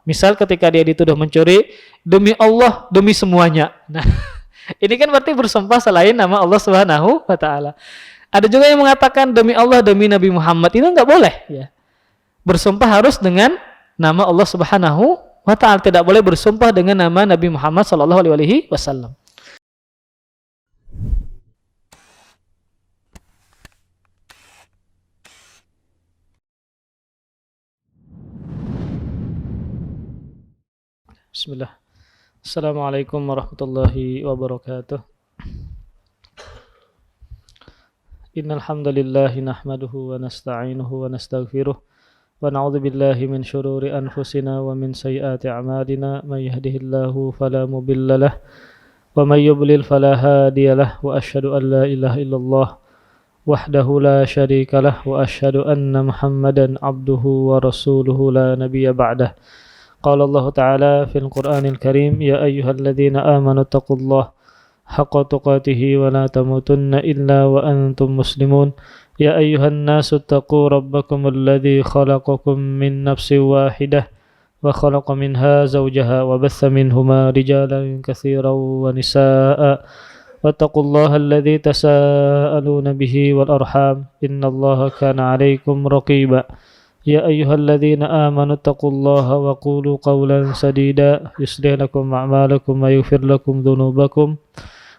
Misal ketika dia dituduh mencuri, demi Allah, demi semuanya. Nah, ini kan berarti bersumpah selain nama Allah Subhanahu wa taala. Ada juga yang mengatakan demi Allah, demi Nabi Muhammad. Itu enggak boleh ya. Bersumpah harus dengan nama Allah Subhanahu wa taala, tidak boleh bersumpah dengan nama Nabi Muhammad sallallahu alaihi wasallam. Bismillah. Assalamualaikum warahmatullahi wabarakatuh. Innal hamdalillah nahmaduhu wa nasta'inuhu wa nastaghfiruh wa na'udzu billahi min shururi anfusina wa min sayyiati a'malina may yahdihillahu fala mudilla lahu wa may yudlil fala hadiya lahu wa asyhadu an la ilaha illallah wahdahu la syarika lahu wa asyhadu anna Muhammadan abduhu wa rasuluhu la nabiyya ba'dah. Qala Allah Ta'ala fil Qur'anil Karim ya ayyuhalladzina amanu taqullaha haqqa tuqatih wa la tamutunna illa wa antum muslimun. Ya ayyuhan nasu taqu rabbakum alladhi khalaqakum min nafsin wahidah wa khalaqa minha zawjaha wa batha minhuma rijalan katsiran wa nisaa'a wattaqullaha alladhi tasaaluna bihi wal arham innallaha kana 'alaykum raqiba. Ya ayyuhalladzina amanu taqullaha wa qulu qawlan sadida yuslih lakum a'malakum wa yaghfir lakum dhunubakum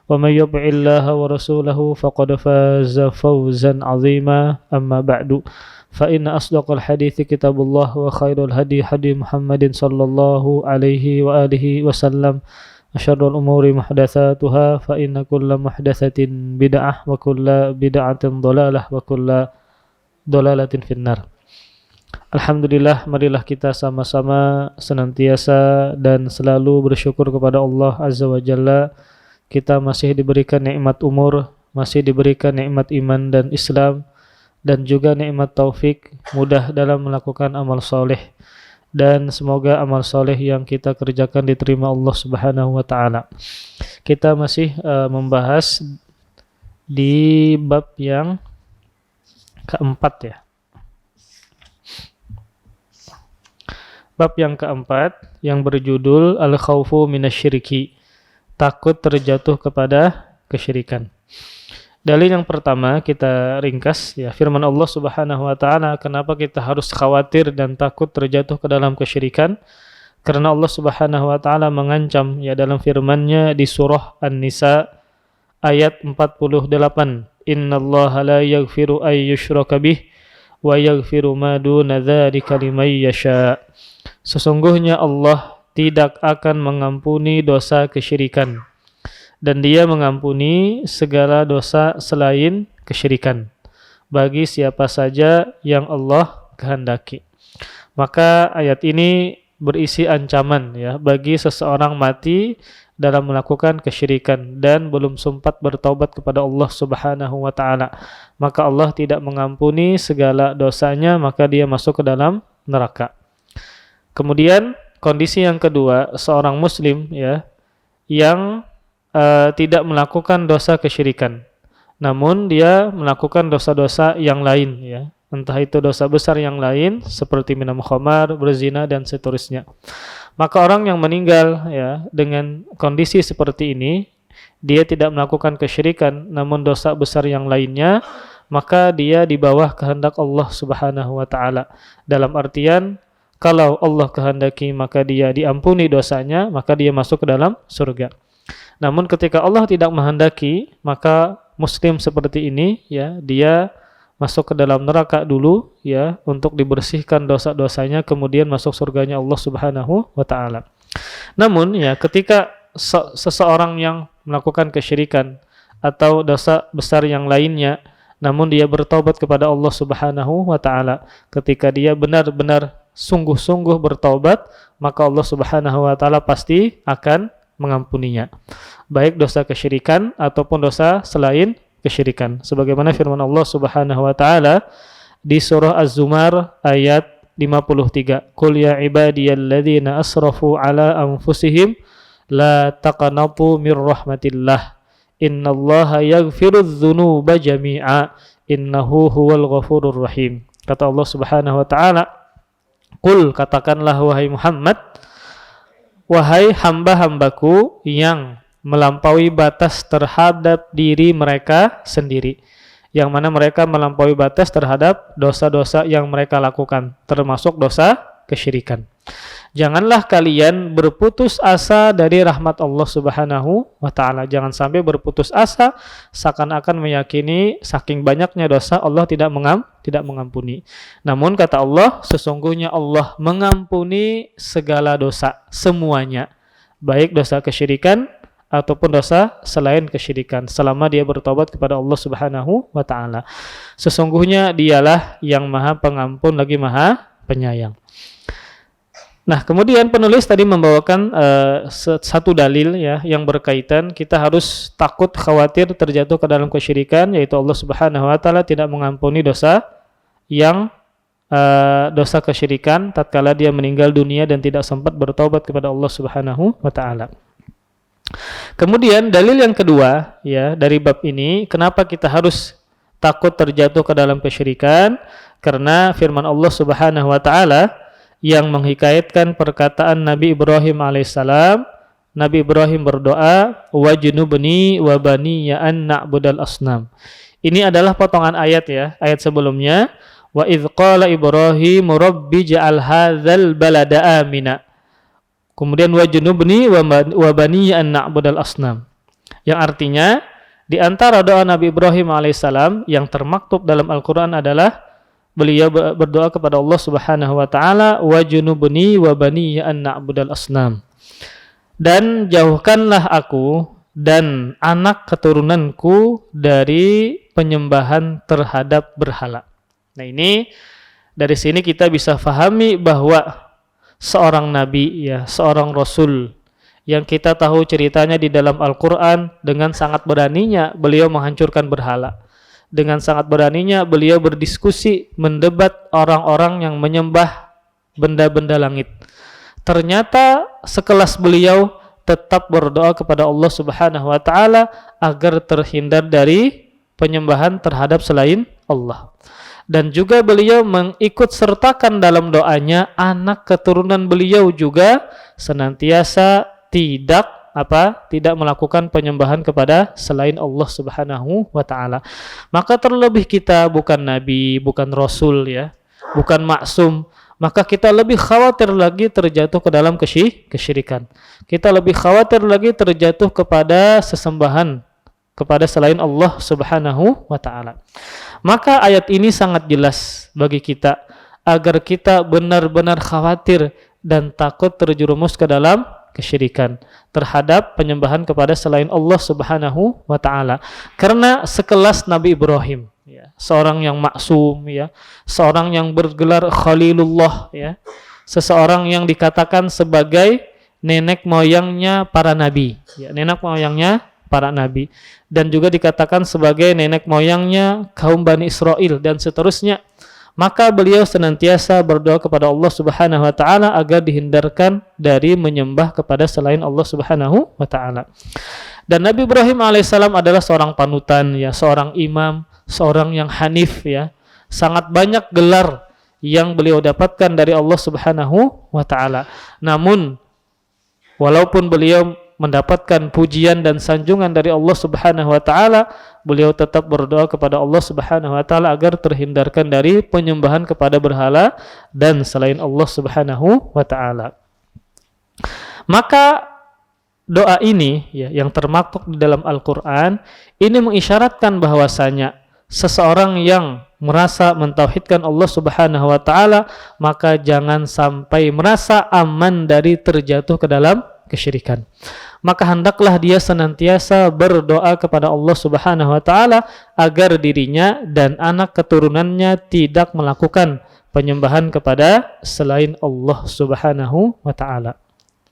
wa may yuti'illaha wa rasulahu faqad faza fawzan 'azima. Amma ba'du, fa inna asdaqal hadithi kitabullah wa khairul hadi hadi Muhammadin sallallahu alaihi wa alihi wasallam wa syarrul umuri muhdatsatuha fa inna kulla muhdatsatin bid'ah wa kulla bid'atin dhalalah wa kulla dhalalatin finnar. Alhamdulillah, marilah kita sama-sama senantiasa dan selalu bersyukur kepada Allah Azza wa Jalla. Kita masih diberikan nikmat umur, masih diberikan nikmat iman dan Islam, dan juga nikmat taufik, mudah dalam melakukan amal soleh. Dan semoga amal soleh yang kita kerjakan diterima Allah Subhanahu wa Ta'ala. Kita masih membahas di bab yang keempat ya. Bab yang keempat yang berjudul Al-Khawfu Minasyirki, takut terjatuh kepada kesyirikan. Dalil yang pertama kita ringkas ya, firman Allah Subhanahu wa taala, kenapa kita harus khawatir dan takut terjatuh ke dalam kesyirikan? Karena Allah Subhanahu wa taala mengancam ya dalam firman-Nya di surah An-Nisa ayat 48, innallaha la yaghfiru ay yushraka bih wa yaghfiru ma duna dzalika liman yasha. Sesungguhnya Allah tidak akan mengampuni dosa kesyirikan, dan Dia mengampuni segala dosa selain kesyirikan bagi siapa saja yang Allah kehendaki. Maka ayat ini berisi ancaman ya bagi seseorang mati dalam melakukan kesyirikan dan belum sempat bertaubat kepada Allah Subhanahu wa taala. Maka Allah tidak mengampuni segala dosanya, maka dia masuk ke dalam neraka. Kemudian kondisi yang kedua, seorang muslim ya yang tidak melakukan dosa kesyirikan, namun dia melakukan dosa-dosa yang lain ya, entah itu dosa besar yang lain seperti minum khamar, berzina dan seterusnya. Maka orang yang meninggal ya dengan kondisi seperti ini, dia tidak melakukan kesyirikan namun dosa besar yang lainnya, maka dia di bawah kehendak Allah Subhanahu wa taala. Dalam artian kalau Allah kehendaki maka dia diampuni dosanya, maka dia masuk ke dalam surga. Namun ketika Allah tidak menghendaki, maka muslim seperti ini ya, dia masuk ke dalam neraka dulu ya untuk dibersihkan dosa-dosanya, kemudian masuk surganya Allah Subhanahu wa taala. Namun ya ketika seseorang yang melakukan kesyirikan atau dosa besar yang lainnya, namun dia bertaubat kepada Allah Subhanahu wa taala, ketika dia benar-benar sungguh-sungguh bertaubat, maka Allah Subhanahu wa taala pasti akan mengampuninya, baik dosa kesyirikan ataupun dosa selain kesyirikan. Sebagaimana firman Allah Subhanahu wa taala di surah Az-Zumar ayat 53, qul ya ibadiyalladzina asrafu ala anfusihim la taqnatu mir rahmatillah innallaha yaghfirudz dzunuba jami'a innahu huwal ghafurur rahim. Kata Allah Subhanahu wa taala, Qul, katakanlah wahai Muhammad, wahai hamba-hambaku yang melampaui batas terhadap diri mereka sendiri, yang mana mereka melampaui batas terhadap dosa-dosa yang mereka lakukan, termasuk dosa kesyirikan. Janganlah kalian berputus asa dari rahmat Allah Subhanahu wa ta'ala. Jangan sampai berputus asa seakan-akan meyakini saking banyaknya dosa Allah tidak mengampuni. Namun kata Allah, sesungguhnya Allah mengampuni segala dosa, semuanya, baik dosa kesyirikan ataupun dosa selain kesyirikan, selama dia bertobat kepada Allah Subhanahu wa ta'ala. Sesungguhnya dialah yang Maha Pengampun lagi Maha Penyayang. Nah, kemudian penulis tadi membawakan satu dalil ya yang berkaitan kita harus takut khawatir terjatuh ke dalam kesyirikan, yaitu Allah Subhanahu wa taala tidak mengampuni dosa yang dosa kesyirikan tatkala dia meninggal dunia dan tidak sempat bertobat kepada Allah Subhanahu wa taala. Kemudian dalil yang kedua ya dari bab ini, kenapa kita harus takut terjatuh ke dalam kesyirikan? Karena firman Allah Subhanahu wa taala yang menghikayatkan perkataan Nabi Ibrahim alaihissalam. Nabi Ibrahim berdoa, wajnubni wa baniya an na'budal asnam. Ini adalah potongan ayat ya, ayat sebelumnya, wa idz qala Ibrahim rabbi ja'al hadzal balada amina. Kemudian wajnubni wa baniya an na'budal asnam. Yang artinya di antara doa Nabi Ibrahim alaihissalam yang termaktub dalam Al-Qur'an adalah beliau berdoa kepada Allah Subhanahu wa taala, wa junubni wa bani an na'budal asnam. Dan jauhkanlah aku dan anak keturunanku dari penyembahan terhadap berhala. Nah, ini dari sini kita bisa fahami bahwa seorang nabi ya, seorang rasul yang kita tahu ceritanya di dalam Al-Qur'an, dengan sangat beraninya beliau menghancurkan berhala. Dengan sangat beraninya beliau berdiskusi, mendebat orang-orang yang menyembah benda-benda langit. Ternyata sekelas beliau tetap berdoa kepada Allah Subhanahu wa taala agar terhindar dari penyembahan terhadap selain Allah. Dan juga beliau mengikut sertakan dalam doanya anak keturunan beliau juga senantiasa tidak melakukan penyembahan kepada selain Allah Subhanahu wa taala. Maka terlebih kita bukan nabi, bukan rasul ya, bukan maksum, maka kita lebih khawatir lagi terjatuh ke dalam kesyirikan. Kita lebih khawatir lagi terjatuh kepada sesembahan kepada selain Allah Subhanahu wa taala. Maka ayat ini sangat jelas bagi kita agar kita benar-benar khawatir dan takut terjerumus ke dalam kesyirikan terhadap penyembahan kepada selain Allah Subhanahu wa taala. Karena sekelas Nabi Ibrahim ya, seorang yang maksum ya, seorang yang bergelar Khalilullah ya, seseorang yang dikatakan sebagai nenek moyangnya para nabi ya, nenek moyangnya para nabi, dan juga dikatakan sebagai nenek moyangnya kaum Bani Israel dan seterusnya. Maka beliau senantiasa berdoa kepada Allah Subhanahu wa taala agar dihindarkan dari menyembah kepada selain Allah Subhanahu wa taala. Dan Nabi Ibrahim alaihissalam adalah seorang panutan ya, seorang imam, seorang yang hanif ya. Sangat banyak gelar yang beliau dapatkan dari Allah Subhanahu wa taala. Namun walaupun beliau mendapatkan pujian dan sanjungan dari Allah Subhanahu wa taala, beliau tetap berdoa kepada Allah Subhanahu wa taala agar terhindarkan dari penyembahan kepada berhala dan selain Allah Subhanahu wa taala. Maka doa ini ya, yang termaktub di dalam Al-Qur'an ini mengisyaratkan bahwasanya seseorang yang merasa mentauhidkan Allah Subhanahu wa taala, maka jangan sampai merasa aman dari terjatuh ke dalam kesyirikan. Maka hendaklah dia senantiasa berdoa kepada Allah Subhanahu wa taala agar dirinya dan anak keturunannya tidak melakukan penyembahan kepada selain Allah Subhanahu wa taala.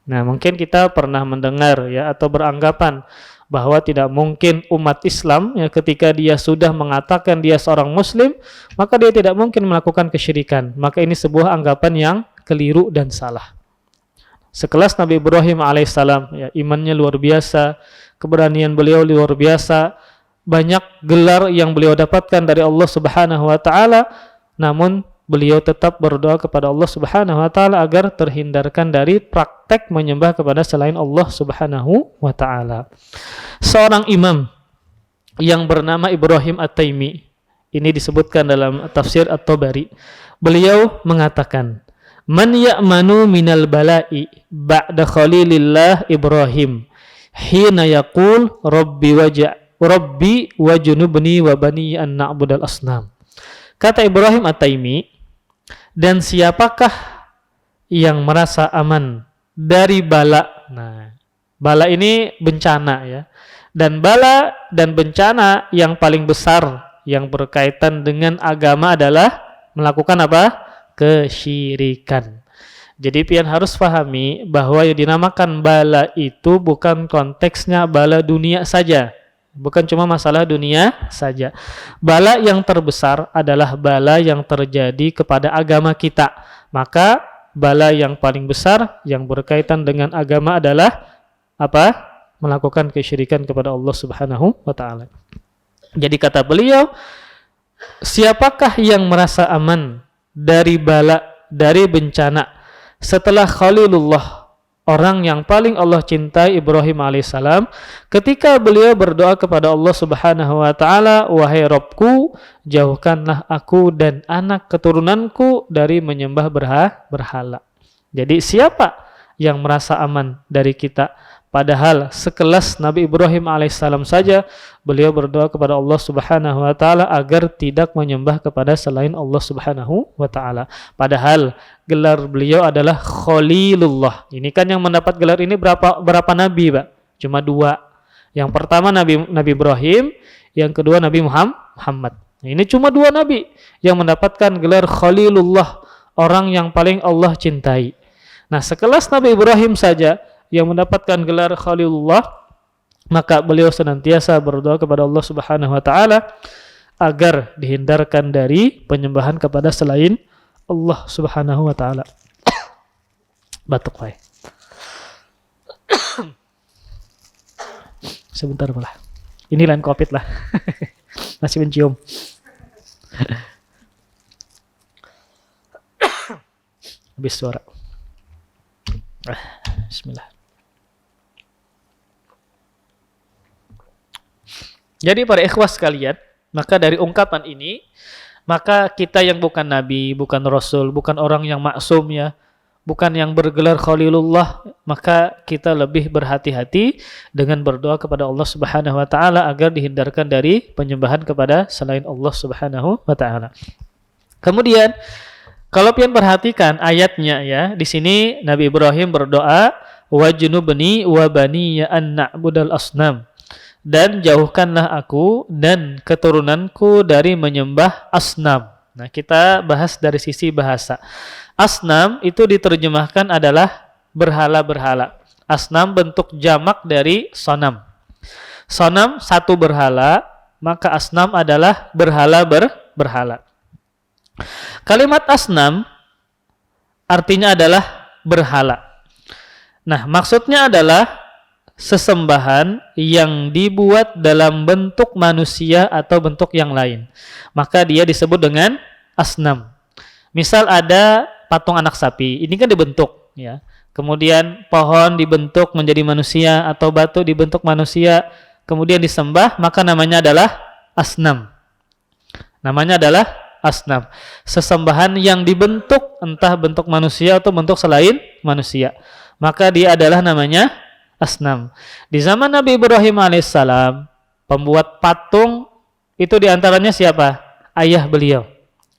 Nah, mungkin kita pernah mendengar ya atau beranggapan bahwa tidak mungkin umat Islam ya, ketika dia sudah mengatakan dia seorang muslim, maka dia tidak mungkin melakukan kesyirikan. Maka ini sebuah anggapan yang keliru dan salah. Sekelas Nabi Ibrahim alaihissalam ya, imannya luar biasa, keberanian beliau luar biasa, banyak gelar yang beliau dapatkan dari Allah Subhanahu wa taala, namun beliau tetap berdoa kepada Allah Subhanahu wa taala agar terhindarkan dari praktek menyembah kepada selain Allah Subhanahu wa taala. Seorang imam yang bernama Ibrahim At-Taimi, ini disebutkan dalam tafsir At-Tabari. Beliau mengatakan, "Man ya'manu minal bala'i ba'da khalilillah Ibrahim hina yaqul rabbi wajnubni wa bani an na'budal asnam." Kata Ibrahim At-Taimi, dan siapakah yang merasa aman dari bala? Nah, bala ini bencana ya. Dan bala dan bencana yang paling besar yang berkaitan dengan agama adalah melakukan apa? Kesyirikan. Jadi pian harus pahami bahwa yang dinamakan bala itu bukan konteksnya bala dunia saja. Bukan cuma masalah dunia saja. Bala yang terbesar adalah bala yang terjadi kepada agama kita. Maka bala yang paling besar yang berkaitan dengan agama adalah apa? Melakukan kesyirikan kepada Allah Subhanahu wa taala. Jadi kata beliau, siapakah yang merasa aman dari bala, dari bencana setelah Khalilullah, orang yang paling Allah cintai, Ibrahim alaihissalam, ketika beliau berdoa kepada Allah Subhanahu wa taala, "Wahai Rabbku, jauhkanlah aku dan anak keturunanku dari menyembah berhala." Jadi siapa yang merasa aman dari kita? Padahal sekelas Nabi Ibrahim alaihissalam saja beliau berdoa kepada Allah Subhanahu wa taala agar tidak menyembah kepada selain Allah Subhanahu wa taala. Padahal gelar beliau adalah Khalilullah. Ini kan yang mendapat gelar ini berapa nabi, Pak? Cuma 2. Yang pertama Nabi Ibrahim, yang kedua Nabi Muhammad. Ini cuma 2 nabi yang mendapatkan gelar Khalilullah, orang yang paling Allah cintai. Nah, sekelas Nabi Ibrahim saja yang mendapatkan gelar Khalilullah, maka beliau senantiasa berdoa kepada Allah Subhanahu wa taala agar dihindarkan dari penyembahan kepada selain Allah Subhanahu wa taala. Batuk, Pak. Sebentar malah. Ini lain Covid lah. Masih mencium. Habis suara. Bismillah. Jadi para ikhwas sekalian, maka dari ungkapan ini, maka kita yang bukan nabi, bukan rasul, bukan orang yang maksum ya, bukan yang bergelar Khalilullah, maka kita lebih berhati-hati dengan berdoa kepada Allah Subhanahu wa taala agar dihindarkan dari penyembahan kepada selain Allah Subhanahu wa taala. Kemudian kalau pian perhatikan ayatnya ya, di sini Nabi Ibrahim berdoa, "Wajnubni wa bani an na'budal asnam." Dan jauhkanlah aku dan keturunanku dari menyembah asnam. Nah, kita bahas dari sisi bahasa. Asnam itu diterjemahkan adalah berhala-berhala. Asnam bentuk jamak dari sonam. Sonam satu berhala, maka asnam adalah berhala. Kalimat asnam artinya adalah berhala. Nah, maksudnya adalah sesembahan yang dibuat dalam bentuk manusia atau bentuk yang lain. Maka dia disebut dengan asnam. Misal ada patung anak sapi, ini kan dibentuk ya. Kemudian pohon dibentuk menjadi manusia atau batu dibentuk manusia, kemudian disembah, maka namanya adalah asnam. Namanya adalah asnam. Sesembahan yang dibentuk entah bentuk manusia atau bentuk selain manusia. Maka dia adalah namanya asnam. Di zaman Nabi Ibrahim alaihissalam, pembuat patung itu diantaranya siapa? Ayah beliau.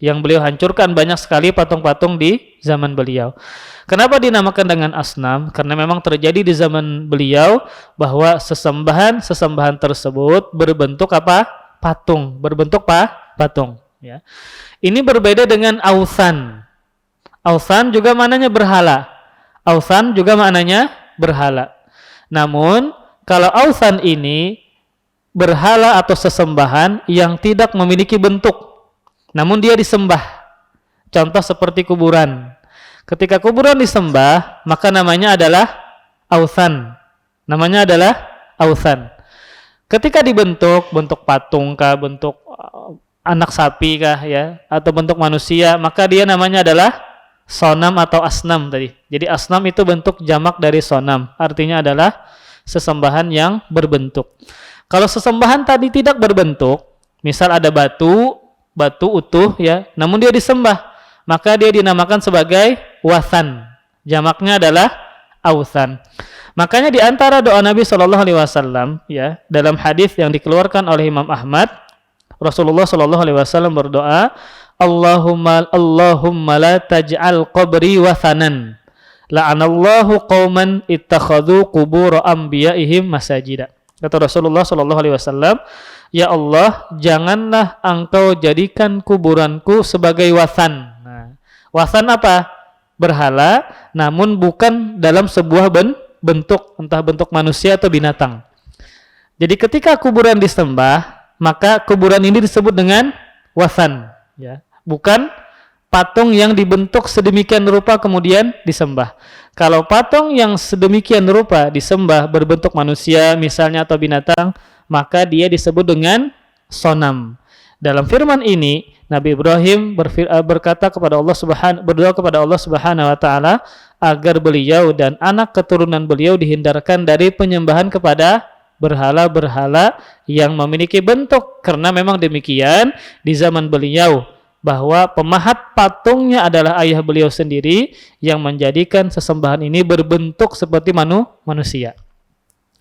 Yang beliau hancurkan banyak sekali patung-patung di zaman beliau. Kenapa dinamakan dengan asnam? Karena memang terjadi di zaman beliau bahwa sesembahan tersebut berbentuk apa? Patung. Berbentuk patung. Ya. Ini berbeda dengan ausan. Ausan juga maknanya berhala. Ausan juga maknanya berhala. Namun, kalau ausan ini berhala atau sesembahan yang tidak memiliki bentuk, namun dia disembah. Contoh seperti kuburan. Ketika kuburan disembah, maka namanya adalah ausan. Namanya adalah ausan. Ketika dibentuk, bentuk patung kah, bentuk anak sapi kah ya, atau bentuk manusia, maka dia namanya adalah sonam atau asnam tadi. Jadi asnam itu bentuk jamak dari sonam, artinya adalah sesembahan yang berbentuk. Kalau sesembahan tadi tidak berbentuk, misal ada batu utuh ya, namun dia disembah, maka dia dinamakan sebagai wathan. Jamaknya adalah authan. Makanya di antara doa Nabi Shallallahu Alaihi Wasallam ya, dalam hadis yang dikeluarkan oleh Imam Ahmad, Rasulullah Shallallahu Alaihi Wasallam berdoa, Allahumma la taj'al qabri wathanan, la'anallahu qauman ittakhadhu qubur anbiya'ihim masajida. Kata Rasulullah Shallallahu Alaihi Wasallam, ya Allah, janganlah engkau jadikan kuburanku sebagai wathan. Nah, wathan apa? Berhala, namun bukan dalam sebuah bentuk, entah bentuk manusia atau binatang. Jadi ketika kuburan disembah, maka kuburan ini disebut dengan wathan, ya, bukan patung yang dibentuk sedemikian rupa kemudian disembah. Kalau patung yang sedemikian rupa disembah berbentuk manusia misalnya atau binatang, maka dia disebut dengan sonam. Dalam firman ini Nabi Ibrahim berkata kepada Allah berdoa kepada Allah Subhanahu wa taala agar beliau dan anak keturunan beliau dihindarkan dari penyembahan kepada berhala-berhala yang memiliki bentuk, karena memang demikian di zaman beliau bahwa pemahat patungnya adalah ayah beliau sendiri yang menjadikan sesembahan ini berbentuk seperti manusia.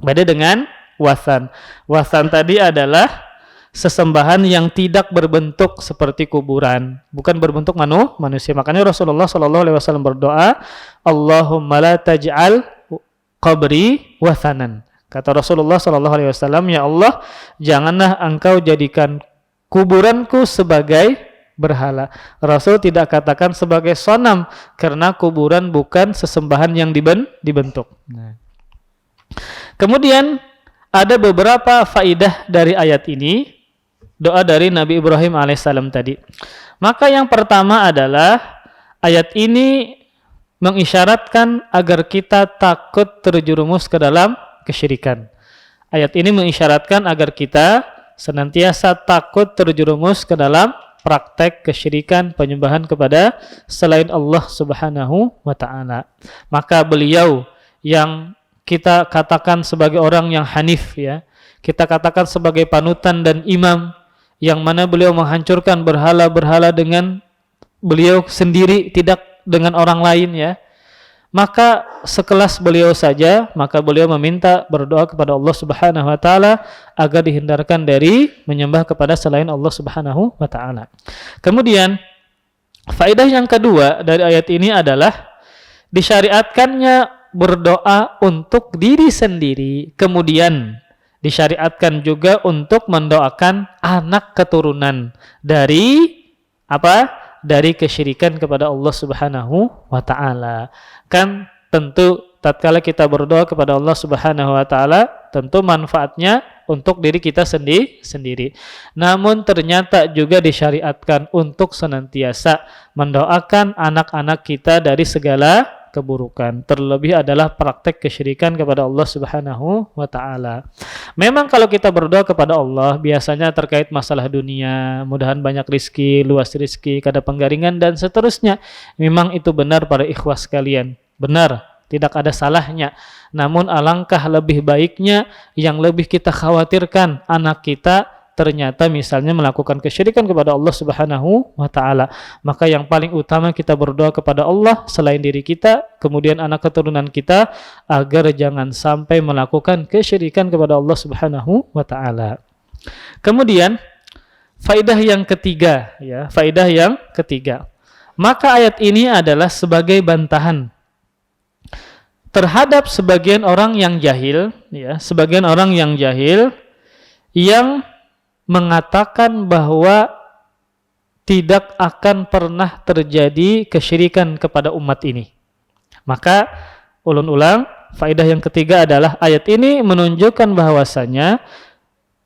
Beda dengan wathan. Wathan tadi adalah sesembahan yang tidak berbentuk seperti kuburan, bukan berbentuk manusia. Makanya Rasulullah Shallallahu Alaihi Wasallam berdoa, Allahumma la taj'al qabri wathanan. Kata Rasulullah Shallallahu Alaihi Wasallam, ya Allah, janganlah engkau jadikan kuburanku sebagai berhala. Rasul tidak katakan sebagai sonam, karena kuburan bukan sesembahan yang dibentuk. Nah. Kemudian ada beberapa faidah dari ayat ini, doa dari Nabi Ibrahim alaihissalam tadi. Maka yang pertama adalah ayat ini mengisyaratkan agar kita takut terjerumus ke dalam kesyirikan. Ayat ini mengisyaratkan agar kita senantiasa takut terjerumus ke dalam praktek kesyirikan, penyembahan kepada selain Allah Subhanahu wa taala. Maka beliau yang kita katakan sebagai orang yang hanif ya, kita katakan sebagai panutan dan imam, yang mana beliau menghancurkan berhala-berhala dengan beliau sendiri, tidak dengan orang lain ya. Maka sekelas beliau saja, maka beliau meminta berdoa kepada Allah Subhanahu wa taala agar dihindarkan dari menyembah kepada selain Allah Subhanahu wa taala. Kemudian faedah yang kedua dari ayat ini adalah disyariatkannya berdoa untuk diri sendiri, kemudian disyariatkan juga untuk mendoakan anak keturunan dari apa? Dari kesyirikan kepada Allah Subhanahu wa taala. Kan tentu tatkala kita berdoa kepada Allah Subhanahu wa taala, tentu manfaatnya untuk diri kita sendiri. Namun ternyata juga disyariatkan untuk senantiasa mendoakan anak-anak kita dari segala keburukan. Terlebih adalah praktek kesyirikan kepada Allah Subhanahu wa taala. Memang kalau kita berdoa kepada Allah biasanya terkait masalah dunia, mudahan banyak rizki, luas rizki, kada penggaringan dan seterusnya. Memang itu benar para ikhwas sekalian. Benar, tidak ada salahnya. Namun alangkah lebih baiknya yang lebih kita khawatirkan anak kita ternyata misalnya melakukan kesyirikan kepada Allah Subhanahu wa taala. Maka yang paling utama kita berdoa kepada Allah selain diri kita, kemudian anak keturunan kita, agar jangan sampai melakukan kesyirikan kepada Allah Subhanahu wa taala. Kemudian faedah yang ketiga ya, faedah yang ketiga. Maka ayat ini adalah sebagai bantahan terhadap sebagian orang yang jahil ya, sebagian orang yang jahil yang mengatakan bahwa tidak akan pernah terjadi kesyirikan kepada umat ini. Maka ulun ulang, faedah yang ketiga adalah ayat ini menunjukkan bahwasanya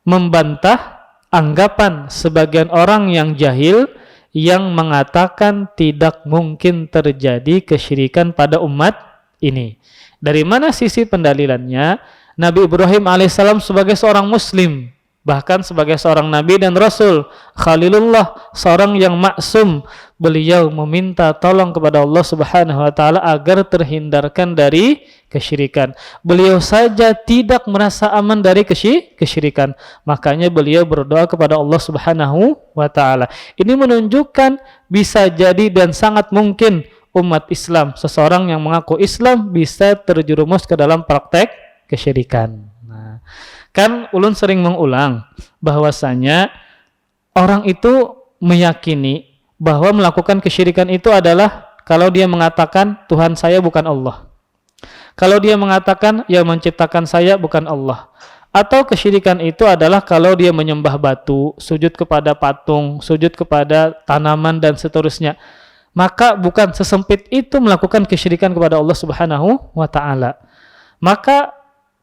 membantah anggapan sebagian orang yang jahil yang mengatakan tidak mungkin terjadi kesyirikan pada umat ini. Dari mana sisi pendalilannya? Nabi Ibrahim alaihissalam sebagai seorang muslim Bahkan sebagai seorang nabi dan rasul, Khalilullah, seorang yang maksum, beliau meminta tolong kepada Allah Subhanahu wa taala agar terhindarkan dari kesyirikan. Beliau saja tidak merasa aman dari kesyirikan. Makanya beliau berdoa kepada Allah Subhanahu wa taala. Ini menunjukkan bisa jadi dan sangat mungkin umat Islam, seseorang yang mengaku Islam bisa terjerumus ke dalam praktek kesyirikan. Nah, kan ulun sering mengulang bahwasanya orang itu meyakini bahwa melakukan kesyirikan itu adalah kalau dia mengatakan Tuhan saya bukan Allah. Kalau dia mengatakan yang menciptakan saya bukan Allah. Atau kesyirikan itu adalah kalau dia menyembah batu, sujud kepada patung, sujud kepada tanaman dan seterusnya. Maka bukan sesempit itu melakukan kesyirikan kepada Allah Subhanahu wa taala. Maka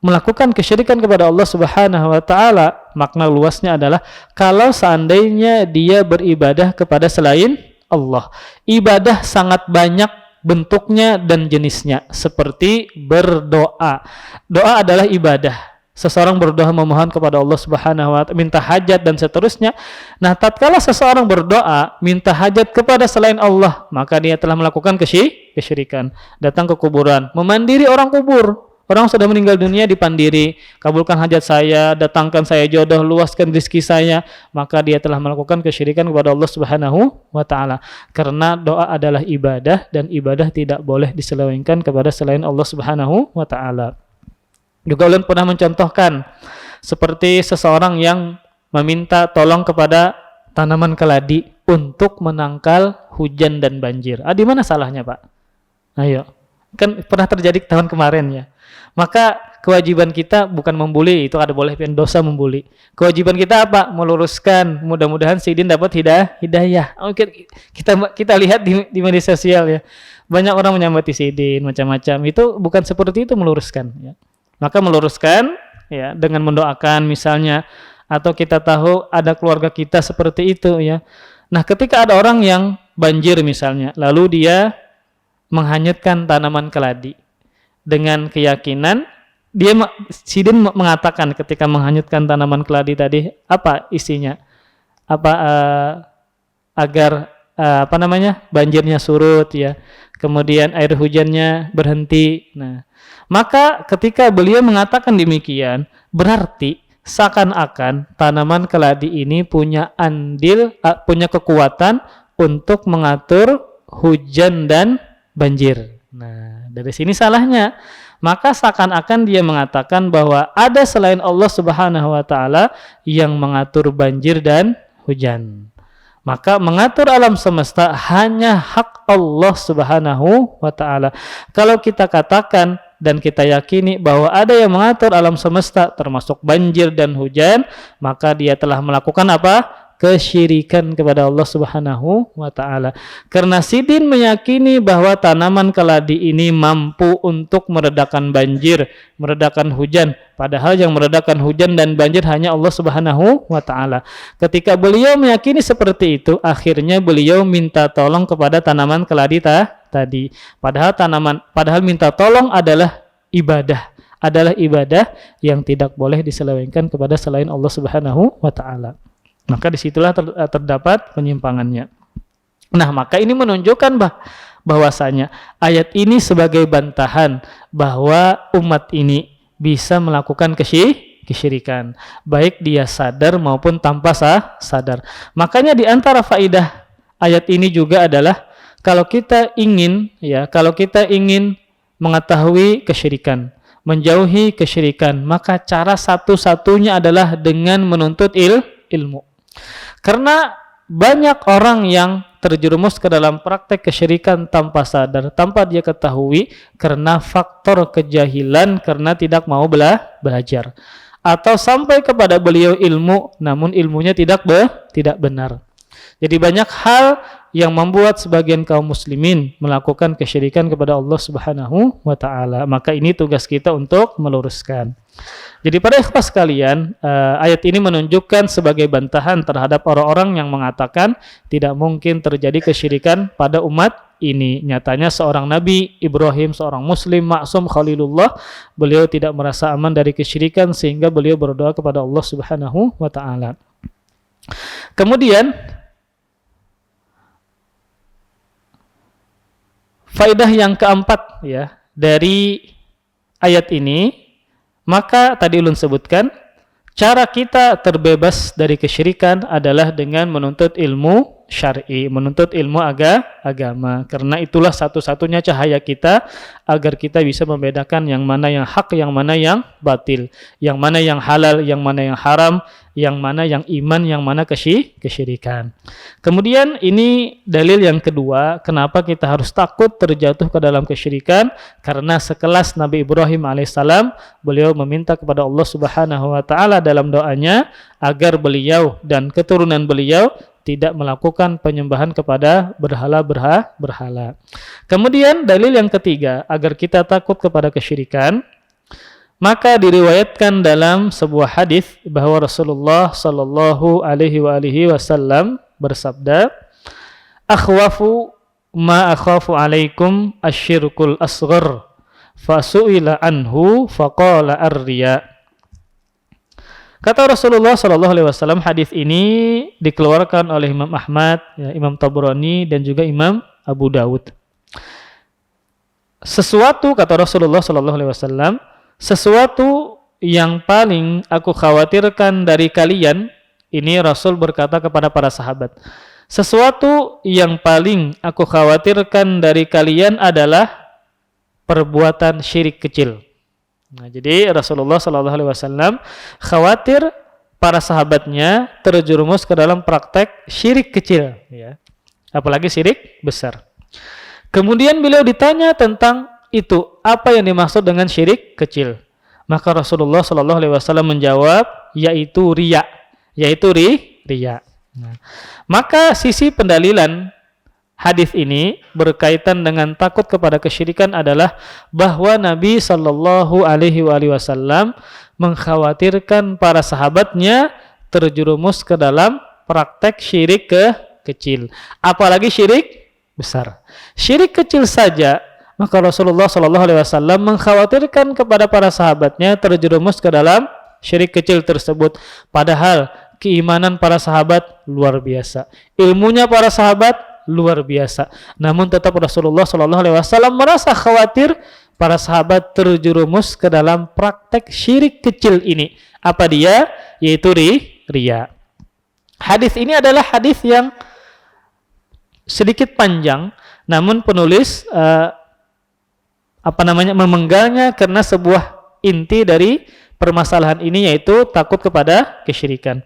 melakukan kesyirikan kepada Allah Subhanahu wa taala makna luasnya adalah kalau seandainya dia beribadah kepada selain Allah. Ibadah sangat banyak bentuknya dan jenisnya, seperti berdoa. Doa adalah ibadah. Seseorang berdoa memohon kepada Allah Subhanahu wa taala, minta hajat dan seterusnya. Nah, tatkala seseorang berdoa minta hajat kepada selain Allah, maka dia telah melakukan kesyirikan. Datang ke kuburan, memandiri orang kubur. Orang sudah meninggal dunia dipandiri, kabulkan hajat saya, datangkan saya jodoh, luaskan rezeki saya, maka dia telah melakukan kesyirikan kepada Allah Subhanahu wa taala. Karena doa adalah ibadah dan ibadah tidak boleh diselewengkan kepada selain Allah Subhanahu wa taala. Juga ulun pernah mencontohkan seperti seseorang yang meminta tolong kepada tanaman keladi untuk menangkal hujan dan banjir. Di mana salahnya, Pak? Ayo. Kan pernah terjadi tahun kemarin ya. Maka kewajiban kita bukan membuli, itu ada boleh dosa membuli. Kewajiban kita apa? Meluruskan. Mudah-mudahan si Idin dapat hidayah. Kita lihat di media sosial ya. Banyak orang menyambati si Idin macam-macam. Itu bukan seperti itu meluruskan ya. Maka meluruskan ya dengan mendoakan misalnya, atau kita tahu ada keluarga kita seperti itu ya. Nah, ketika ada orang yang banjir misalnya, lalu dia menghanyutkan tanaman keladi dengan keyakinan Sidin mengatakan ketika menghanyutkan tanaman keladi tadi apa isinya? Agar banjirnya surut ya. Kemudian air hujannya berhenti. Nah, maka ketika beliau mengatakan demikian, berarti seakan-akan tanaman keladi ini punya andil, punya kekuatan untuk mengatur hujan dan banjir. Nah, dari sini salahnya. Maka seakan-akan dia mengatakan bahwa ada selain Allah Subhanahu wa taala yang mengatur banjir dan hujan. Maka mengatur alam semesta hanya hak Allah Subhanahu wa taala. Kalau kita katakan dan kita yakini bahwa ada yang mengatur alam semesta termasuk banjir dan hujan, maka dia telah melakukan apa? Kesyirikan kepada Allah Subhanahu wa taala. Karena Sidin meyakini bahwa tanaman keladi ini mampu untuk meredakan banjir, meredakan hujan, padahal yang meredakan hujan dan banjir hanya Allah Subhanahu wa taala. Ketika beliau meyakini seperti itu, akhirnya beliau minta tolong kepada tanaman keladi tadi. Padahal minta tolong adalah ibadah yang tidak boleh diselewengkan kepada selain Allah Subhanahu wa taala. Maka disitulah terdapat penyimpangannya. Nah, maka ini menunjukkan bahwasanya ayat ini sebagai bantahan bahwa umat ini bisa melakukan kesyirikan, baik dia sadar maupun tanpa sadar. Makanya di antara faidah ayat ini juga adalah kalau kita ingin mengetahui kesyirikan, menjauhi kesyirikan, maka cara satu-satunya adalah dengan menuntut ilmu. Karena banyak orang yang terjerumus ke dalam praktek kesyirikan tanpa sadar, tanpa dia ketahui karena faktor kejahilan, karena tidak mau belajar. Atau sampai kepada beliau ilmu, namun ilmunya tidak benar. Jadi banyak hal yang membuat sebagian kaum muslimin melakukan kesyirikan kepada Allah Subhanahu wa taala. Maka ini tugas kita untuk meluruskan. Jadi para ikhwah sekalian, ayat ini menunjukkan sebagai bantahan terhadap orang-orang yang mengatakan tidak mungkin terjadi kesyirikan pada umat ini. Nyatanya seorang Nabi Ibrahim, seorang Muslim, maksum, Khalilullah, beliau tidak merasa aman dari kesyirikan sehingga beliau berdoa kepada Allah Subhanahu wa Ta'ala. Kemudian faedah yang keempat ya dari ayat ini, maka tadi ulun sebutkan cara kita terbebas dari kesyirikan adalah dengan menuntut ilmu syar'i, menuntut ilmu agama. Karena itulah satu-satunya cahaya kita agar kita bisa membedakan yang mana yang hak, yang mana yang batil, yang mana yang halal, yang mana yang haram, yang mana yang iman, yang mana kesyirikan. Kemudian ini dalil yang kedua, kenapa kita harus takut terjatuh ke dalam kesyirikan? Karena sekelas Nabi Ibrahim alaihissalam, beliau meminta kepada Allah Subhanahu wa Ta'ala dalam doanya agar beliau dan keturunan beliau tidak melakukan penyembahan kepada berhala. Kemudian dalil yang ketiga agar kita takut kepada kesyirikan, maka diriwayatkan dalam sebuah hadis bahwa Rasulullah sallallahu alaihi wasallam bersabda, "Akhwafu ma akhafu alaikum asyirkul asghar." Fasu'ila anhu faqala ar-riya. Kata Rasulullah sallallahu alaihi wasallam, hadis ini dikeluarkan oleh Imam Ahmad, ya, Imam Tabrani dan juga Imam Abu Dawud. Sesuatu, kata Rasulullah sallallahu alaihi wasallam, sesuatu yang paling aku khawatirkan dari kalian, ini Rasul berkata kepada para sahabat, sesuatu yang paling aku khawatirkan dari kalian adalah perbuatan syirik kecil. Nah, jadi Rasulullah SAW khawatir para sahabatnya terjerumus ke dalam praktek syirik kecil, ya. Apalagi syirik besar. Kemudian beliau ditanya tentang itu, apa yang dimaksud dengan syirik kecil? Maka Rasulullah SAW menjawab, yaitu riya, riya. Nah, maka sisi pendalilan hadis ini berkaitan dengan takut kepada kesyirikan adalah bahwa Nabi sallallahu alaihi wasallam mengkhawatirkan para sahabatnya terjerumus ke dalam praktek syirik kecil, apalagi syirik besar. Syirik kecil saja, maka Rasulullah sallallahu alaihi wasallam mengkhawatirkan kepada para sahabatnya terjerumus ke dalam syirik kecil tersebut, padahal keimanan para sahabat luar biasa, ilmunya para sahabat luar biasa. Namun tetap Rasulullah Shallallahu Alaihi Wasallam merasa khawatir para sahabat terjerumus ke dalam praktek syirik kecil ini. Apa dia? Yaitu riya. Hadis ini adalah hadis yang sedikit panjang, namun penulis memenggalnya karena sebuah inti dari permasalahan ini, yaitu takut kepada kesyirikan.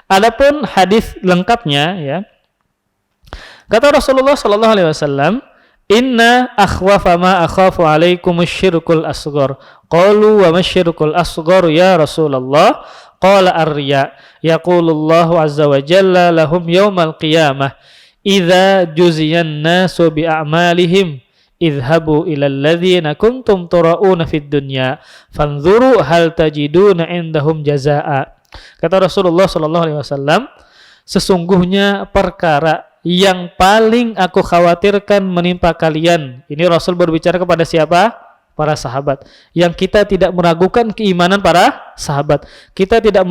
Adapun hadis lengkapnya, ya. Kata Rasulullah sallallahu alaihi wasallam, "Inna akhwafa ma akhafu alaikum asyirkul asghar." Qalu wa masyirkul asghar ya Rasulullah? Qala ar-riya. Yaqulullahu azza wa jalla lahum yawmal qiyamah, "Idza juziyan nasu bi a'malihim, idhabu ilal ladzina kuntum tura'una fid dunya, fanzuru hal tajiduna indahum jazaa'a." Kata Rasulullah sallallahu alaihi wasallam, sesungguhnya perkara yang paling aku khawatirkan menimpa kalian. Ini Rasul berbicara kepada siapa? Para sahabat. Yang kita tidak meragukan keimanan para sahabat. Kita tidak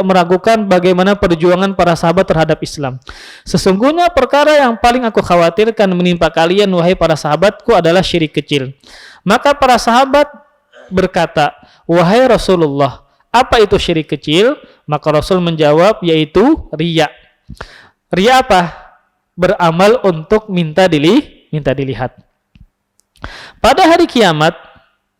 meragukan bagaimana perjuangan para sahabat terhadap Islam. Sesungguhnya perkara yang paling aku khawatirkan menimpa kalian, wahai para sahabatku, adalah syirik kecil. Maka para sahabat berkata, "Wahai Rasulullah, apa itu syirik kecil?" Maka Rasul menjawab, yaitu riya. Riya apa? Beramal untuk minta dilihat. Pada hari kiamat,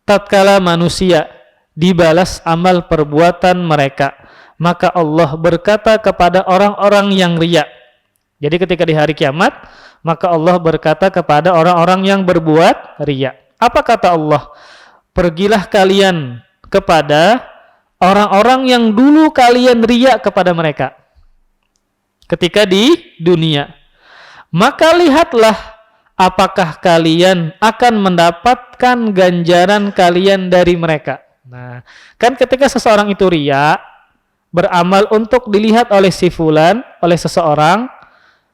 tatkala manusia dibalas amal perbuatan mereka, maka Allah berkata kepada orang-orang yang riya. Jadi ketika di hari kiamat, maka Allah berkata kepada orang-orang yang berbuat riya. Apa kata Allah? Pergilah kalian kepada orang-orang yang dulu kalian riya kepada mereka ketika di dunia, maka lihatlah apakah kalian akan mendapatkan ganjaran kalian dari mereka. Nah, kan ketika seseorang itu riya, beramal untuk dilihat oleh si fulan, oleh seseorang,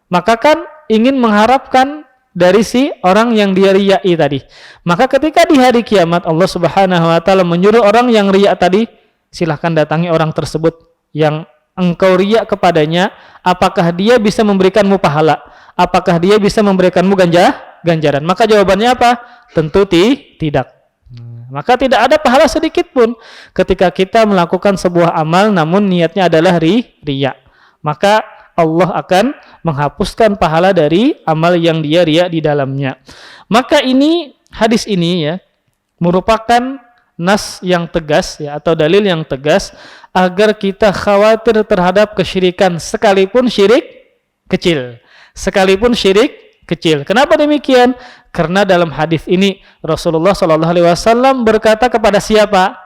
maka kan ingin mengharapkan dari si orang yang dia riyai tadi. Maka ketika di hari kiamat Allah Subhanahu wa taala menyuruh orang yang riya tadi, silahkan datangi orang tersebut yang engkau riya kepadanya, apakah dia bisa memberikanmu pahala? Apakah dia bisa memberikanmu ganjaran? Maka jawabannya apa? Tentu tidak. Maka tidak ada pahala sedikit pun ketika kita melakukan sebuah amal namun niatnya adalah riya. Maka Allah akan menghapuskan pahala dari amal yang dia riya di dalamnya. Maka ini hadis ini ya merupakan nas yang tegas ya atau dalil yang tegas agar kita khawatir terhadap kesyirikan sekalipun syirik kecil. Sekalipun syirik kecil. Kenapa demikian? Karena dalam hadis ini Rasulullah SAW berkata kepada siapa?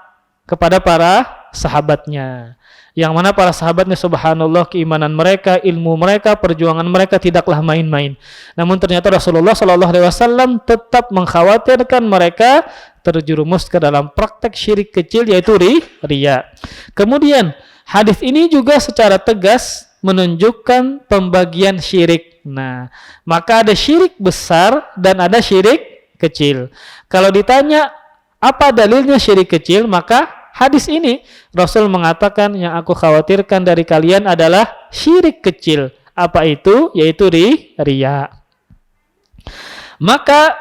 Kepada para sahabatnya. Yang mana para sahabatnya subhanallah keimanan mereka, ilmu mereka, perjuangan mereka tidaklah main-main. Namun ternyata Rasulullah SAW tetap mengkhawatirkan mereka terjerumus ke dalam praktek syirik kecil yaitu riya. Kemudian hadis ini juga secara tegas menunjukkan pembagian syirik. Nah, maka ada syirik besar dan ada syirik kecil. Kalau ditanya apa dalilnya syirik kecil, maka hadis ini Rasul mengatakan yang aku khawatirkan dari kalian adalah syirik kecil. Apa itu? Yaitu riya. Maka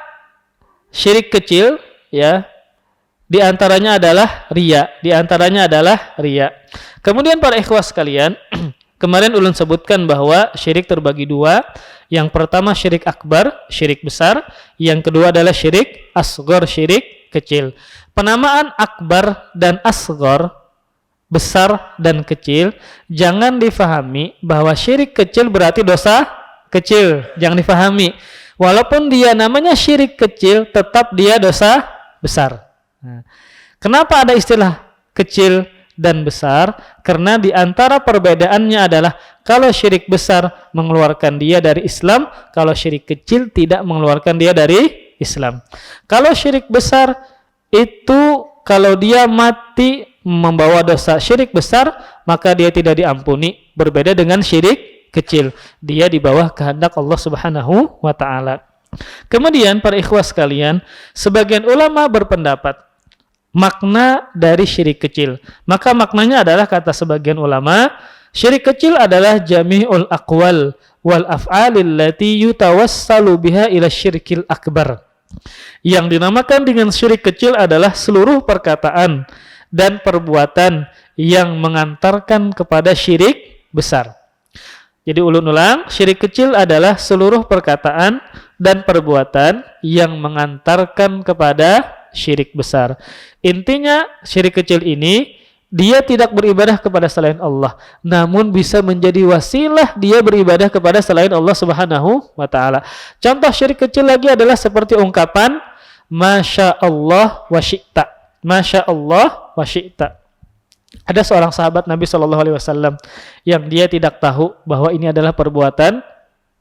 syirik kecil ya di antaranya adalah riya. Kemudian para ikhwas sekalian, kemarin ulun sebutkan bahwa syirik terbagi dua. Yang pertama syirik akbar, syirik besar. Yang kedua adalah syirik asghar, syirik kecil. Penamaan akbar dan asghar, besar dan kecil, jangan difahami bahwa syirik kecil berarti dosa kecil. Jangan difahami. Walaupun dia namanya syirik kecil, tetap dia dosa besar. Nah, kenapa ada istilah kecil dan besar? Karena di antara perbedaannya adalah kalau syirik besar mengeluarkan dia dari Islam, kalau syirik kecil tidak mengeluarkan dia dari Islam. Kalau syirik besar itu kalau dia mati membawa dosa syirik besar, maka dia tidak diampuni. Berbeda dengan syirik kecil, dia di bawah kehendak Allah Subhanahu wa taala. Kemudian para ikhwas sekalian, sebagian ulama berpendapat makna dari syirik kecil. Maka maknanya adalah kata sebagian ulama, syirik kecil adalah jami'ul aqwal wal af'alil lati yutawassalu biha ila syirkil akbar. Yang dinamakan dengan syirik kecil adalah seluruh perkataan dan perbuatan yang mengantarkan kepada syirik besar. Jadi ulun ulang, syirik kecil adalah seluruh perkataan dan perbuatan yang mengantarkan kepada syirik besar. Intinya syirik kecil ini dia tidak beribadah kepada selain Allah, namun bisa menjadi wasilah dia beribadah kepada selain Allah Subhanahu wa taala. Contoh syirik kecil lagi adalah seperti ungkapan Masya Allah wa syi'ta. Masya Allah wa syi'ta. Ada seorang sahabat Nabi SAW yang dia tidak tahu bahwa ini adalah perbuatan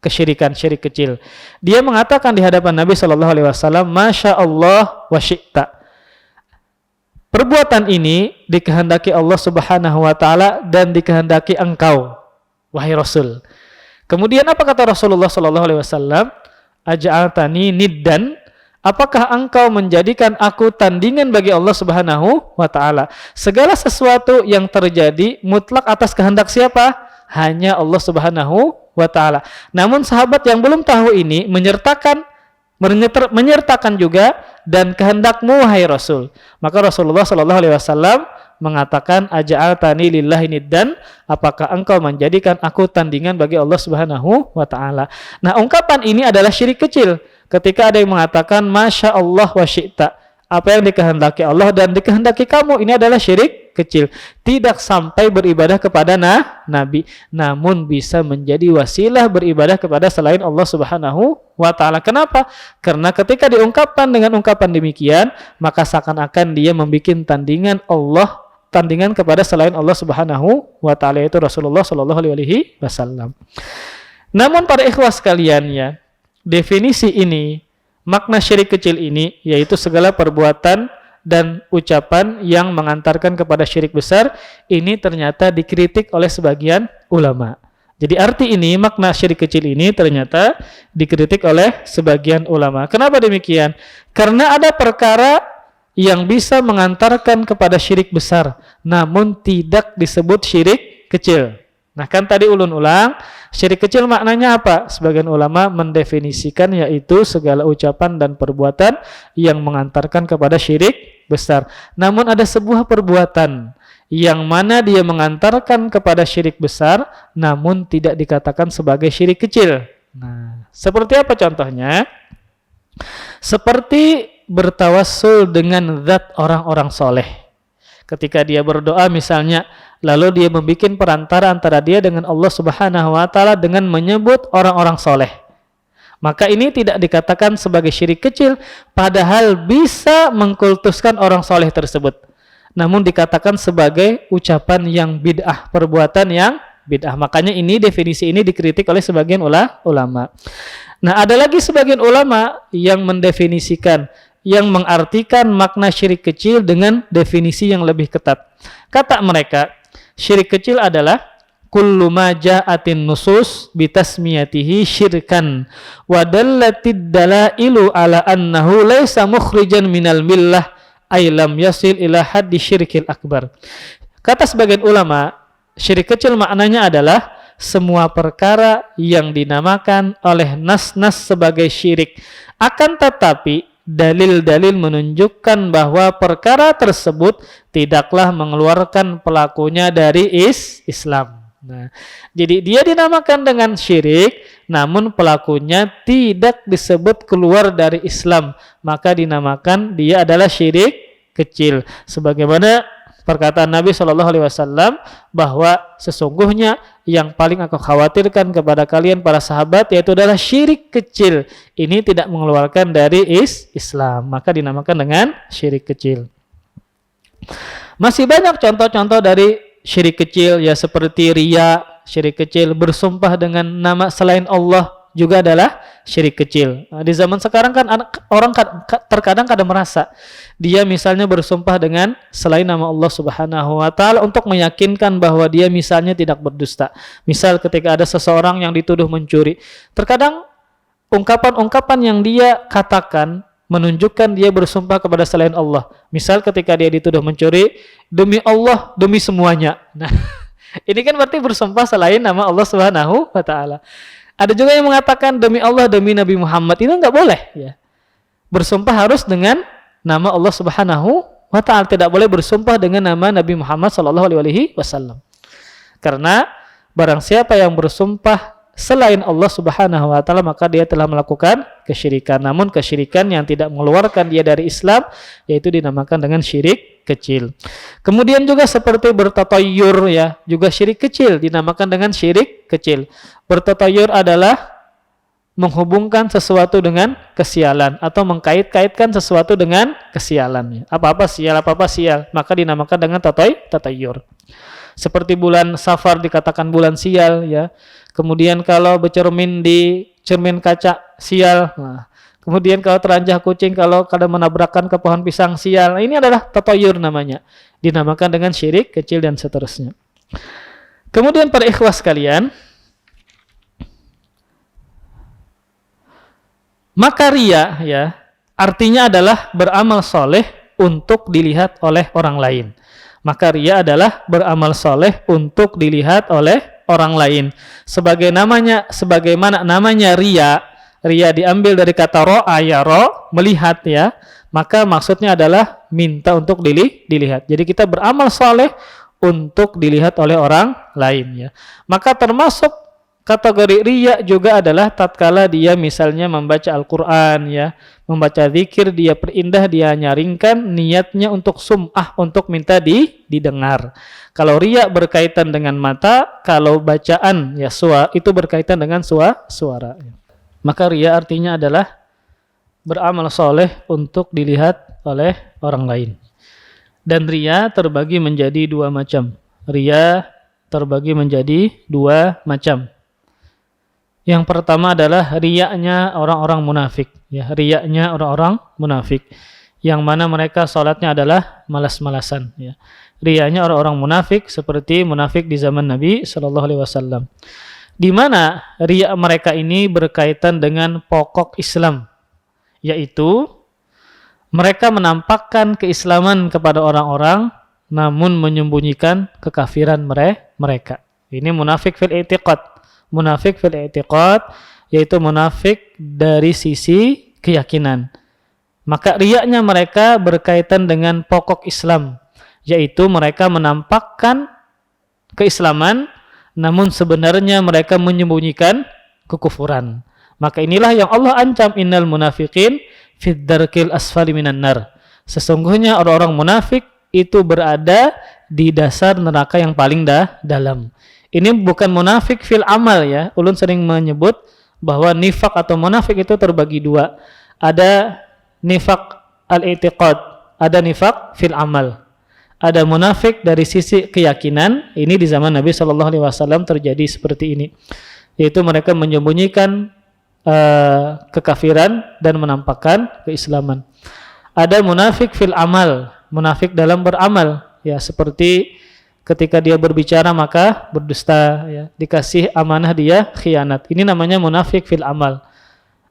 kesyirikan, syirik kecil. Dia mengatakan di hadapan Nabi SAW, Masya Allah wa syi'ta. Perbuatan ini dikehendaki Allah Subhanahu wa taala dan dikehendaki engkau, wahai Rasul. Kemudian apa kata Rasulullah SAW? Aja'altani niddan. Apakah engkau menjadikan aku tandingan bagi Allah Subhanahu wa taala? Segala sesuatu yang terjadi mutlak atas kehendak siapa? Hanya Allah Subhanahu wa taala. Namun sahabat yang belum tahu ini menyertakan juga dan kehendakmu wahai Rasul. Maka Rasulullah SAW mengatakan aja'altani lillahi niddan, apakah engkau menjadikan aku tandingan bagi Allah Subhanahu wa taala? Nah, ungkapan ini adalah syirik kecil. Ketika ada yang mengatakan Masya Allah wa syi'ta, apa yang dikehendaki Allah dan dikehendaki kamu, ini adalah syirik kecil. Tidak sampai beribadah kepada Nabi, namun bisa menjadi wasilah beribadah kepada selain Allah Subhanahu wa taala. Kenapa? Karena ketika diungkapkan dengan ungkapan demikian, maka seakan-akan dia membuat tandingan kepada selain Allah Subhanahu wa taala, yaitu Rasulullah sallallahu alaihi wasallam. Namun para ikhwas sekalian ya, definisi ini, makna syirik kecil ini, yaitu segala perbuatan dan ucapan yang mengantarkan kepada syirik besar, ini ternyata dikritik oleh sebagian ulama. Jadi arti ini, makna syirik kecil ini ternyata dikritik oleh sebagian ulama. Kenapa demikian? Karena ada perkara yang bisa mengantarkan kepada syirik besar, namun tidak disebut syirik kecil. Nah kan tadi ulun ulang, syirik kecil maknanya apa? Sebagian ulama mendefinisikan yaitu segala ucapan dan perbuatan yang mengantarkan kepada syirik besar. Namun ada sebuah perbuatan yang mana dia mengantarkan kepada syirik besar, namun tidak dikatakan sebagai syirik kecil. Nah, seperti apa contohnya? Seperti bertawassul dengan zat orang-orang soleh. Ketika dia berdoa misalnya, lalu dia membuat perantara antara dia dengan Allah Subhanahu wa taala dengan menyebut orang-orang soleh. Maka ini tidak dikatakan sebagai syirik kecil, padahal bisa mengkultuskan orang soleh tersebut. Namun dikatakan sebagai ucapan yang bid'ah, perbuatan yang bid'ah. Makanya ini definisi ini dikritik oleh sebagian ulama. Nah, ada lagi sebagian ulama yang mendefinisikan, yang mengartikan makna syirik kecil dengan definisi yang lebih ketat. Kata mereka, syirik kecil adalah kullu ma ja'atin nusus bitasmiyatihi syirkan wa dallatid dalailu ala annahu laysa mukhrijan minal millah ay lam yasil ila haddi syirkil akbar. Kata sebagian ulama, syirik kecil maknanya adalah semua perkara yang dinamakan oleh nas-nas sebagai syirik, akan tetapi dalil-dalil menunjukkan bahwa perkara tersebut tidaklah mengeluarkan pelakunya dari Islam. Nah, jadi dia dinamakan dengan syirik, namun pelakunya tidak disebut keluar dari Islam, maka dinamakan dia adalah syirik kecil. Sebagaimana perkataan Nabi SAW bahwa sesungguhnya yang paling aku khawatirkan kepada kalian para sahabat yaitu adalah syirik kecil. Ini tidak mengeluarkan dari Islam, maka dinamakan dengan syirik kecil. Masih banyak contoh-contoh dari syirik kecil ya, seperti riya, syirik kecil, bersumpah dengan nama selain Allah juga adalah syirik kecil. Nah, di zaman sekarang kan orang terkadang merasa dia misalnya bersumpah dengan selain nama Allah Subhanahu wa taala untuk meyakinkan bahwa dia misalnya tidak berdusta. Misal ketika ada seseorang yang dituduh mencuri, terkadang ungkapan-ungkapan yang dia katakan menunjukkan dia bersumpah kepada selain Allah. Misal ketika dia dituduh mencuri, demi Allah, demi semuanya. Nah, ini kan berarti bersumpah selain nama Allah Subhanahu wa taala. Ada juga yang mengatakan demi Allah, demi Nabi Muhammad. Itu enggak boleh ya. Bersumpah harus dengan nama Allah Subhanahu wa taala, tidak boleh bersumpah dengan nama Nabi Muhammad sallallahu alaihi wasallam. Karena barang siapa yang bersumpah selain Allah Subhanahu wa taala maka dia telah melakukan kesyirikan. Namun kesyirikan yang tidak mengeluarkan dia dari Islam yaitu dinamakan dengan syirik kecil. Kemudian juga seperti bertatayur ya, juga syirik kecil dinamakan dengan syirik kecil. Bertatayur adalah menghubungkan sesuatu dengan kesialan atau mengkait-kaitkan sesuatu dengan kesialan. Apa-apa sial, maka dinamakan dengan tatayur. Seperti bulan Safar dikatakan bulan sial ya. Kemudian kalau bercermin di cermin kaca sial. Nah, kemudian kalau teranjah kucing kalau kadang menabrakkan ke pohon pisang sial. Nah, ini adalah tatayur namanya. Dinamakan dengan syirik kecil dan seterusnya. Kemudian para ikhwas kalian, maka riya ya artinya adalah beramal soleh untuk dilihat oleh orang lain. Maka riya adalah beramal soleh untuk dilihat oleh orang lain. Sebagaimana namanya riya diambil dari kata ro'a yara, melihat ya, maka maksudnya adalah minta untuk dilihat. Jadi kita beramal soleh untuk dilihat oleh orang lain ya. Maka termasuk kategori riya juga adalah tatkala dia misalnya membaca Al-Quran ya, membaca zikir, dia perindah, dia nyaringkan niatnya untuk sum'ah, untuk minta didengar. Kalau riya berkaitan dengan mata, kalau bacaan ya itu berkaitan dengan suara. Maka riya artinya adalah beramal soleh untuk dilihat oleh orang lain. Dan riya terbagi menjadi dua macam. Riya terbagi menjadi dua macam. Yang pertama adalah riyanya orang-orang munafik. Ya, riyanya orang-orang munafik. Yang mana mereka sholatnya adalah malas-malasan. Ya. Riyanya orang-orang munafik seperti munafik di zaman Nabi SAW. di mana riya mereka ini berkaitan dengan pokok Islam, yaitu mereka menampakkan keislaman kepada orang-orang namun menyembunyikan kekafiran mereka. Ini munafik fil i'tiqad. Munafik fil i'tiqad yaitu munafik dari sisi keyakinan. Maka riyanya mereka berkaitan dengan pokok Islam, yaitu mereka menampakkan keislaman namun sebenarnya mereka menyembunyikan kekufuran. Maka inilah yang Allah ancam, innal munafiqin fid darkil asfali minan nar. Sesungguhnya orang-orang munafik itu berada di dasar neraka yang paling dalam. Ini bukan munafik fil amal ya. Ulun sering menyebut bahwa nifak atau munafik itu terbagi dua. Ada nifak al-i'tiqad, ada nifak fil amal. Ada munafik dari sisi keyakinan. Ini di zaman Nabi SAW terjadi seperti ini, yaitu mereka menyembunyikan kekafiran dan menampakkan keislaman. Ada munafik fil amal, munafik dalam beramal, ya seperti ketika dia berbicara maka berdusta, ya, dikasih amanah dia khianat. Ini namanya munafik fil amal.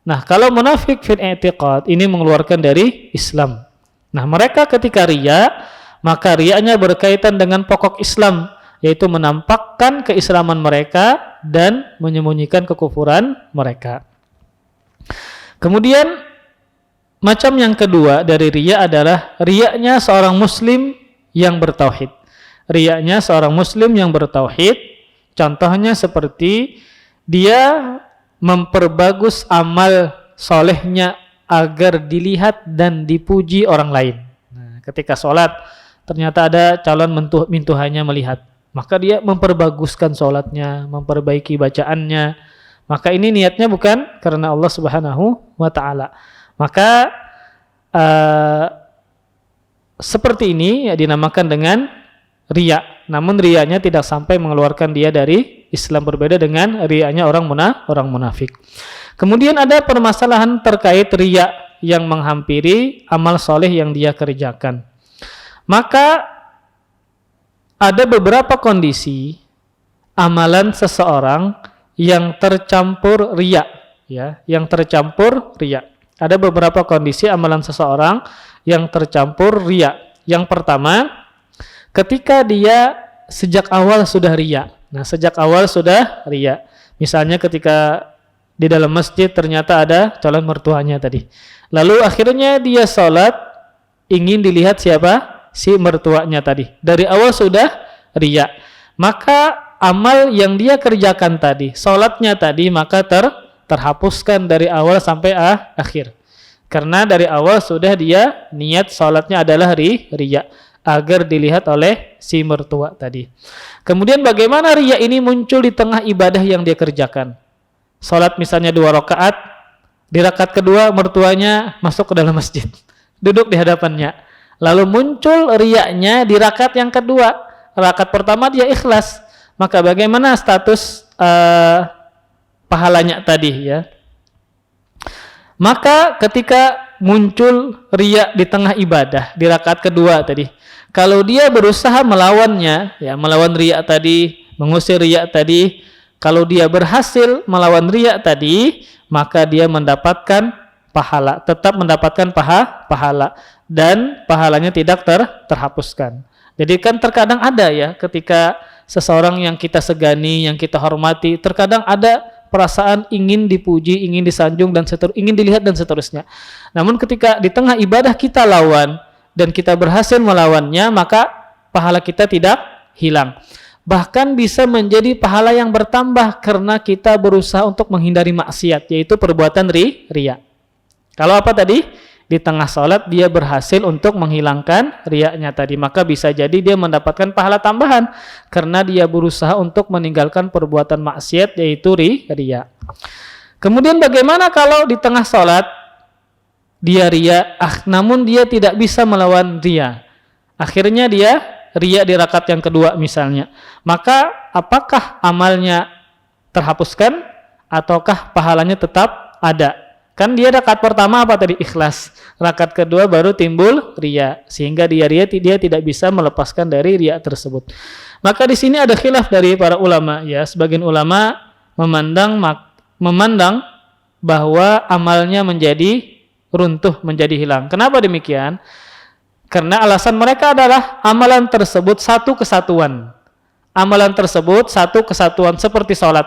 Nah, kalau munafik fil i'tiqad ini mengeluarkan dari Islam. Nah, mereka ketika riya, maka riyanya berkaitan dengan pokok Islam, yaitu menampakkan keislaman mereka dan menyembunyikan kekufuran mereka. Kemudian macam yang kedua dari riya adalah riyanya seorang muslim yang bertauhid. Riyanya seorang muslim yang bertauhid, contohnya seperti dia memperbagus amal solehnya agar dilihat dan dipuji orang lain. Nah, ketika sholat ternyata ada calon mintuhannya melihat, maka dia memperbaguskan sholatnya, memperbaiki bacaannya. Maka ini niatnya bukan karena Allah Subhanahu wa Ta'ala. Maka seperti ini ya dinamakan dengan riya. Namun riyanya tidak sampai mengeluarkan dia dari Islam, berbeda dengan riyanya orang munafik. Kemudian ada permasalahan terkait riya yang menghampiri amal soleh yang dia kerjakan. Maka ada beberapa kondisi amalan seseorang yang tercampur riya, ya, yang tercampur riya. Ada beberapa kondisi amalan seseorang yang tercampur riya. Yang pertama, ketika dia sejak awal sudah riya. Nah, sejak awal sudah riya. Misalnya ketika di dalam masjid ternyata ada calon mertuanya tadi. Lalu akhirnya dia sholat ingin dilihat siapa? Si mertuanya tadi. Dari awal sudah riya. Maka amal yang dia kerjakan tadi, sholatnya tadi, maka terhapuskan dari awal sampai akhir. Karena dari awal sudah dia niat sholatnya adalah riya, agar dilihat oleh si mertua tadi. Kemudian bagaimana riya ini muncul di tengah ibadah yang dia kerjakan? Sholat misalnya 2 rakaat, di rakaat kedua mertuanya masuk ke dalam masjid, duduk di hadapannya. Lalu muncul riyanya di rakaat yang kedua. Rakaat pertama dia ikhlas. Maka bagaimana status pahalanya tadi, ya? Maka ketika muncul riya di tengah ibadah di rakaat kedua tadi, kalau dia berusaha melawannya, ya, melawan riya tadi, mengusir riya tadi, kalau dia berhasil melawan riya tadi, maka dia mendapatkan pahala, tetap mendapatkan pahala dan pahalanya tidak terhapuskan. Jadi kan terkadang ada ya, ketika seseorang yang kita segani, yang kita hormati, terkadang ada perasaan ingin dipuji, ingin disanjung dan ingin dilihat dan seterusnya. Namun ketika di tengah ibadah kita lawan dan kita berhasil melawannya, maka pahala kita tidak hilang. Bahkan bisa menjadi pahala yang bertambah karena kita berusaha untuk menghindari maksiat, yaitu perbuatan riya. Kalau apa tadi? Di tengah sholat dia berhasil untuk menghilangkan riyanya tadi, maka bisa jadi dia mendapatkan pahala tambahan karena dia berusaha untuk meninggalkan perbuatan maksiat, yaitu riya. Kemudian bagaimana kalau di tengah sholat dia riya, namun dia tidak bisa melawan riya, akhirnya dia riya di rakaat yang kedua misalnya, maka apakah amalnya terhapuskan ataukah pahalanya tetap ada? Kan dia rakaat pertama apa tadi? Ikhlas. Rakaat kedua baru timbul riya, sehingga dia tidak bisa melepaskan dari riya tersebut. Maka di sini ada khilaf dari para ulama, ya. Sebagian ulama memandang bahwa amalnya menjadi runtuh, menjadi hilang. Kenapa demikian? Karena alasan mereka adalah amalan tersebut satu kesatuan. Amalan tersebut satu kesatuan seperti sholat.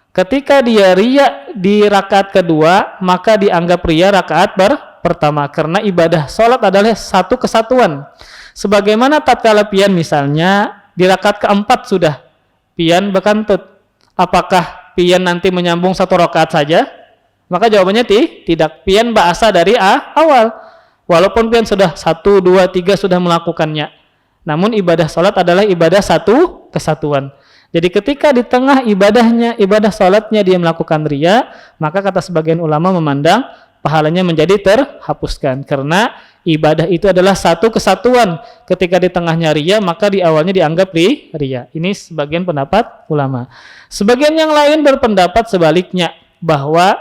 Ketika dia riya di rakaat kedua, maka dianggap riya rakaat pertama. Karena ibadah sholat adalah satu kesatuan. Sebagaimana tatkala pian misalnya di rakaat keempat sudah pian berkantut. Apakah pian nanti menyambung satu rakaat saja? Maka jawabannya tidak. Pian ba'asa dari awal. Walaupun pian sudah 1, 2, 3 sudah melakukannya. Namun ibadah sholat adalah ibadah satu kesatuan. Jadi ketika di tengah ibadah sholatnya dia melakukan riya, maka kata sebagian ulama memandang pahalanya menjadi terhapuskan. Karena ibadah itu adalah satu kesatuan. Ketika di tengahnya riya, maka di awalnya dianggap riya. Ini sebagian pendapat ulama. Sebagian yang lain berpendapat sebaliknya, bahwa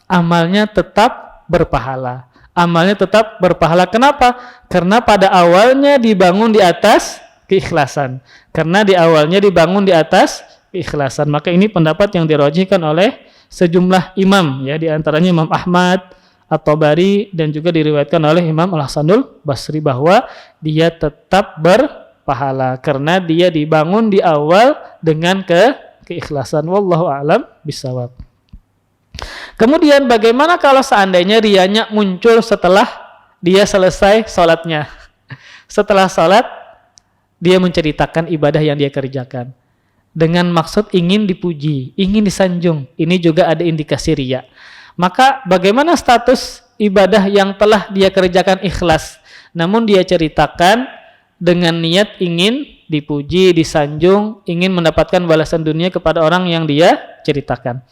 amalnya tetap berpahala. Amalnya tetap berpahala. Kenapa? Karena pada awalnya dibangun di atas keikhlasan. Karena di awalnya dibangun di atas keikhlasan. Maka ini pendapat yang dirajihkan oleh sejumlah imam, ya, di antaranya Imam Ahmad, At-Tabari, dan juga diriwayatkan oleh Imam Al-Hasanul Basri bahwa dia tetap berpahala karena dia dibangun di awal dengan keikhlasan. Wallahu a'lam bishawab. Kemudian bagaimana kalau seandainya riyanya muncul setelah dia selesai sholatnya? Setelah sholat, dia menceritakan ibadah yang dia kerjakan dengan maksud ingin dipuji, ingin disanjung. Ini juga ada indikasi riya. Maka bagaimana status ibadah yang telah dia kerjakan ikhlas, namun dia ceritakan dengan niat ingin dipuji, disanjung, ingin mendapatkan balasan dunia kepada orang yang dia ceritakan.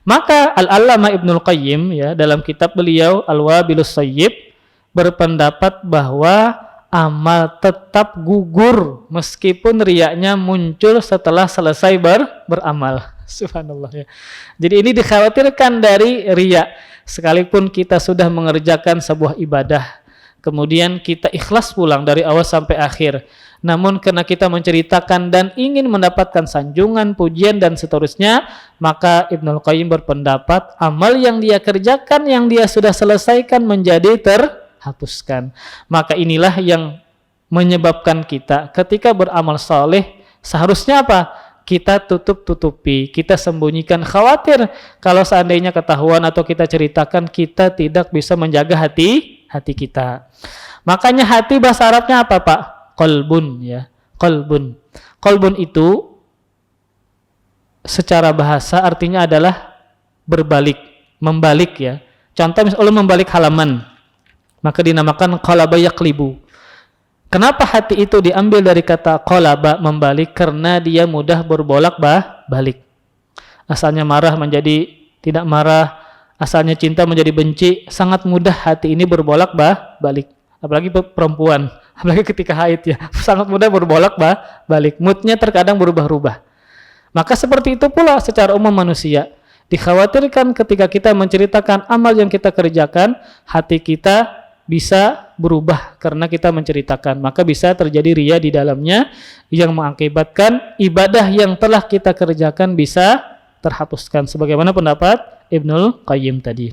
Maka Al-Allamah Ibnul Qayyim, ya, dalam kitab beliau Al-Wabilus Sayyib berpendapat bahwa amal tetap gugur meskipun riyanya muncul setelah selesai beramal. Subhanallah, ya. Jadi ini dikhawatirkan dari riya. Sekalipun kita sudah mengerjakan sebuah ibadah, kemudian kita ikhlas pulang dari awal sampai akhir, namun karena kita menceritakan dan ingin mendapatkan sanjungan, pujian, dan seterusnya, maka Ibnul Qayyim berpendapat amal yang dia kerjakan, yang dia sudah selesaikan menjadi terhapuskan. Maka inilah yang menyebabkan kita ketika beramal soleh seharusnya apa? Kita tutup-tutupi, kita sembunyikan, khawatir kalau seandainya ketahuan atau kita ceritakan, kita tidak bisa menjaga hati kita. Makanya hati bahasa Arabnya apa, Pak? Qalbun, ya. Qalbun. Qalbun itu secara bahasa artinya adalah berbalik, membalik, ya. Contoh misalnya membalik halaman, maka dinamakan qalaba yaqlibu. Kenapa hati itu diambil dari kata qalaba, membalik? Karena dia mudah berbolak-balik. Asalnya marah menjadi tidak marah, asalnya cinta menjadi benci, sangat mudah hati ini berbolak-balik. Apalagi perempuan, apalagi ketika haid, ya, sangat mudah berbolak-balik. Moodnya terkadang berubah-ubah. Maka seperti itu pula secara umum manusia. Dikhawatirkan ketika kita menceritakan amal yang kita kerjakan, hati kita bisa berubah karena kita menceritakan. Maka bisa terjadi riya di dalamnya yang mengakibatkan ibadah yang telah kita kerjakan bisa terhapuskan. Sebagaimana pendapat Ibnul Qayyim tadi.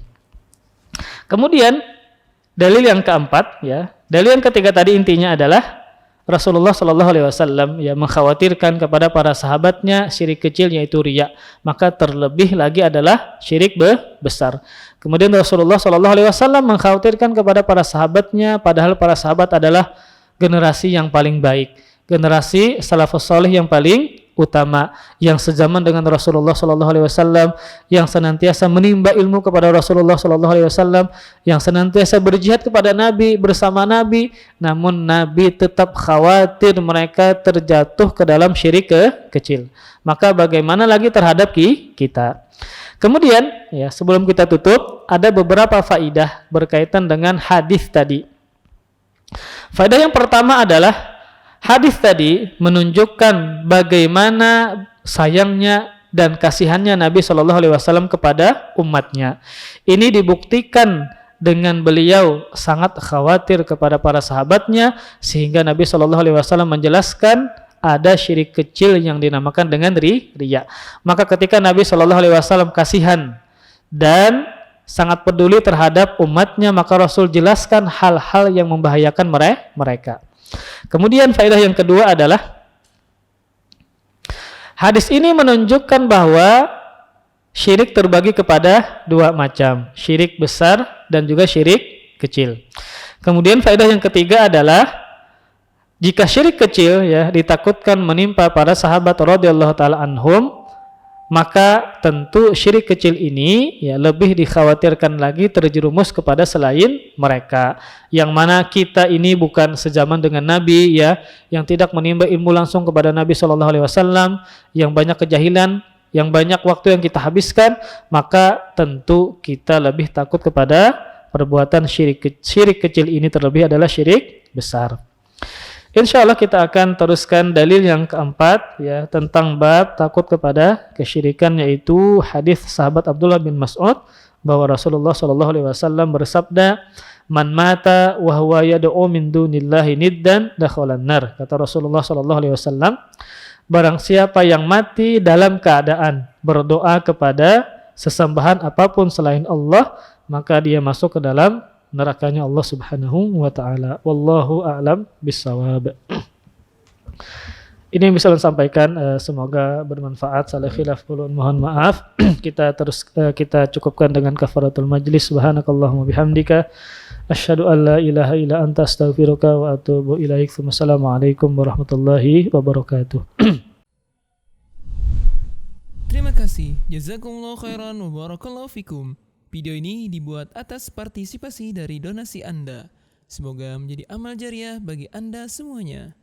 Kemudian dalil yang keempat, ya. Dalil yang ketiga tadi intinya adalah Rasulullah Shallallahu Alaihi Wasallam, ya, mengkhawatirkan kepada para sahabatnya syirik kecil yaitu riya. Maka terlebih lagi adalah syirik besar. Kemudian Rasulullah Shallallahu Alaihi Wasallam mengkhawatirkan kepada para sahabatnya, padahal para sahabat adalah generasi yang paling baik, generasi salafus salih yang paling utama, yang sezaman dengan Rasulullah Shallallahu Alaihi Wasallam, yang senantiasa menimba ilmu kepada Rasulullah Shallallahu Alaihi Wasallam, yang senantiasa berjihad kepada Nabi, bersama Nabi, namun Nabi tetap khawatir mereka terjatuh ke dalam syirik kecil. Maka bagaimana lagi terhadap kita? Kemudian, ya, sebelum kita tutup, ada beberapa faidah berkaitan dengan hadis tadi. Faidah yang pertama adalah hadis tadi menunjukkan bagaimana sayangnya dan kasihannya Nabi Shallallahu Alaihi Wasallam kepada umatnya. Ini dibuktikan dengan beliau sangat khawatir kepada para sahabatnya, sehingga Nabi Shallallahu Alaihi Wasallam menjelaskan ada syirik kecil yang dinamakan dengan riya. Maka ketika Nabi Shallallahu Alaihi Wasallam kasihan dan sangat peduli terhadap umatnya, maka Rasul jelaskan hal-hal yang membahayakan mereka. Kemudian faedah yang kedua adalah hadis ini menunjukkan bahwa syirik terbagi kepada dua macam, syirik besar dan juga syirik kecil. Kemudian faedah yang ketiga adalah jika syirik kecil ya ditakutkan menimpa para sahabat radhiyallahu taala anhum, maka tentu syirik kecil ini ya lebih dikhawatirkan lagi terjerumus kepada selain mereka, yang mana kita ini bukan sezaman dengan Nabi ya, yang tidak menimba ilmu langsung kepada Nabi Shallallahu Alaihi Wasallam, yang banyak kejahilan, yang banyak waktu yang kita habiskan, maka tentu kita lebih takut kepada perbuatan syirik kecil ini, terlebih adalah syirik besar. Insya Allah kita akan teruskan dalil yang keempat ya tentang bab takut kepada kesyirikan, yaitu hadis sahabat Abdullah bin Mas'ud bahwa Rasulullah Shallallahu Alaihi Wasallam bersabda, "Man mata wa huwa yad'u min dunillahi niddan dakhalan nar." Kata Rasulullah Shallallahu Alaihi Wasallam, barang siapa yang mati dalam keadaan berdoa kepada sesembahan apapun selain Allah, maka dia masuk ke dalam nerakanya Allah Subhanahu wa taala. Wallahu a'lam bissawab. Ini yang bisa saya sampaikan, semoga bermanfaat. Salah khilaf mohon maaf. Kita cukupkan dengan kafaratul majlis. Subhanakallahumma bihamdika asyhadu an la ilaha illa anta astaghfiruka wa atubu ilaik. Wassalamualaikum warahmatullahi wabarakatuh. Terima kasih. Jazakumullahu khairan wa barakallahu fikum. Video ini dibuat atas partisipasi dari donasi Anda. Semoga menjadi amal jariah bagi Anda semuanya.